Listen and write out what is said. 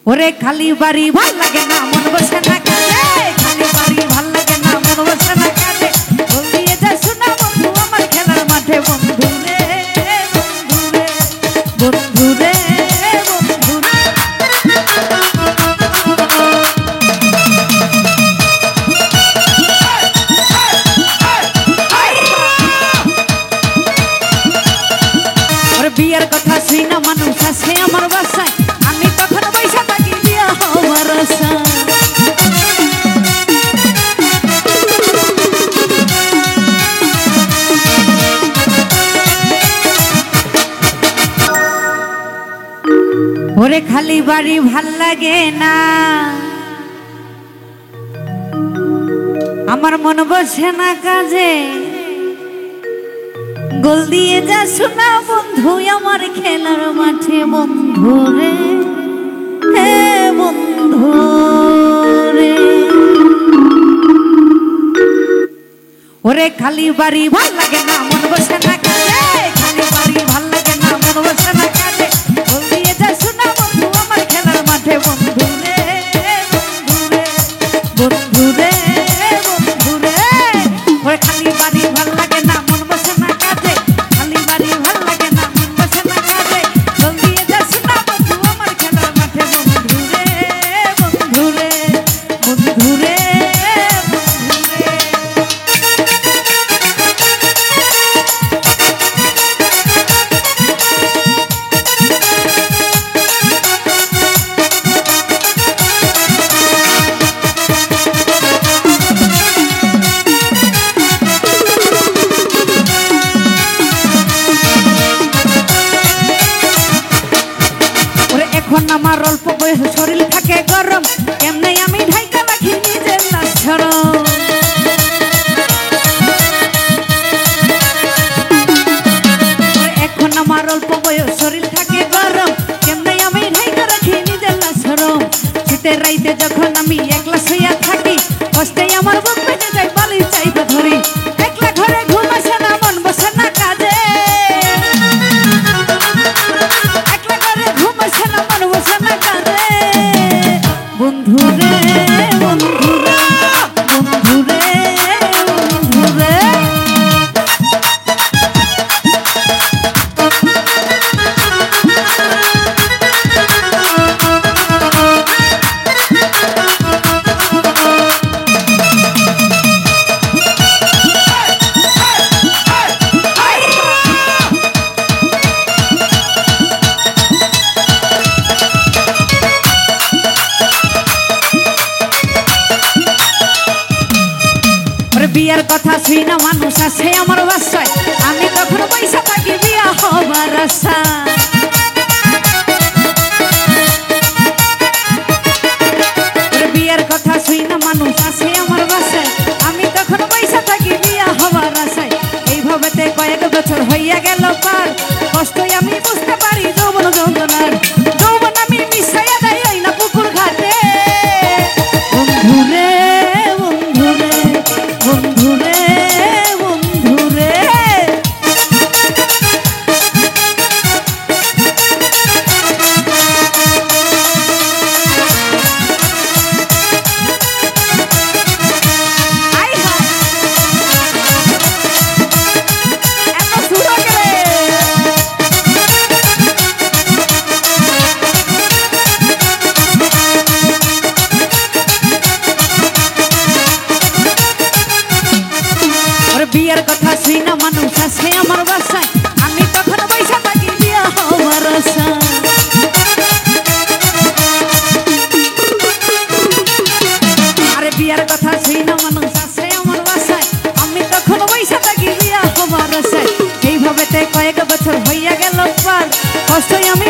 ওরে খালি বাড়ি ভাল লাগে না মন বসে না কাজে, খালি বাড়ি ভাল লাগে না মন বসে না কাজে। বলিয়ে যা শোনা বন্ধু আমার খেলার মাঠে, বন্ধু রে বন্ধু রে বন্ধু রে বন্ধু রে। ওরে বিয়ের কথা শুই না মানুষ আসে আমার বাসায়, আমি তখন পয়সা থাকি বিয়া হওয়ার আশা। ওরে খালি বাড়ি ভাল লাগে না, আমার মন বসে না কাজে। গোল দিয়ে যা শোনা বন্ধু আমার খেলার মাঠে, বন্ধু রে হে বন্ধু রে। ওরে খালি বাড়ি ভাল লাগে না মন বসে না কাজে, খালি বাড়ি ভাল লাগে না মন বসে না কাজে। গোল দিয়ে যা শোনা বন্ধু আমার খেলার মাঠে, বন্ধু রে বন্ধু রে বন্ধু রে বন্ধু রে। ওরে খালি বাড়ি ভাল লাগে না মন বসে না কাজে, খালি বাড়ি ভাল লাগে না মন বসে না কাজে। গোল দিয়ে যা শোনা বন্ধু আমার খেলার মাঠে, বন্ধু রে বন্ধু রে বন্ধু রে বন্ধু রে। এখন আমার অল্প বয়স শরীর থাকে গরম, কেমনে আমি ঢাইকা রাখি নিজের লাশ শরম। এখন আমার অল্প বয়স শরীর থাকে গরম, কেমনে আমি ঢাইকা রাখি নিজের লাশ শরম। শীতের রাইতে যখন আমি একলা শুইয়া থাকি, কষ্টে আমার বুক পেটে যায় বালি চাইবা ধরি। একলা ঘরে ঘুম আসে না মন বসে না কাজে, একলা ঘরে ঘুম আসে না মন বসে না কাজে। বন্ধু রে বন্ধু রে বন্ধু রে বন্ধু রে। বিয়ার কথা শুই না মানুষ আসে আমার বাসায়, আমি তখন পয়সা থাকি বিয়া হবার আশা। বিয়ার কথা শুই না মানুষ আসে আমার বাসায়, আমি তখন পয়সা থাকি বিয়া হবার আশায়। এইভাবেতে কয়েক বছর হইয়া গেল পার, কষ্টই আমি বুঝতে পারি যৌবন যন্ত্রণার। যৌবন আমি মিশাইয়া দেয় ওই না পুকুর ঘাটে, বন্ধু রে বন্ধু রে বন্ধু রে বন্ধু রে। বিয়ের কথা শুই না মানুষ আসে আমার বাসায়, আমি তখন পয়সা থাকি বিয়া হওয়ার আশা। আরে বিয়ের কথা শুই না মানুষ আসে আমার বাসায়, আমি তখন পয়সা থাকি বিয়া হওয়ার আশায়। এইভাবেতে কয়েক বছর হইয়া গেল পার, কষ্টই আমি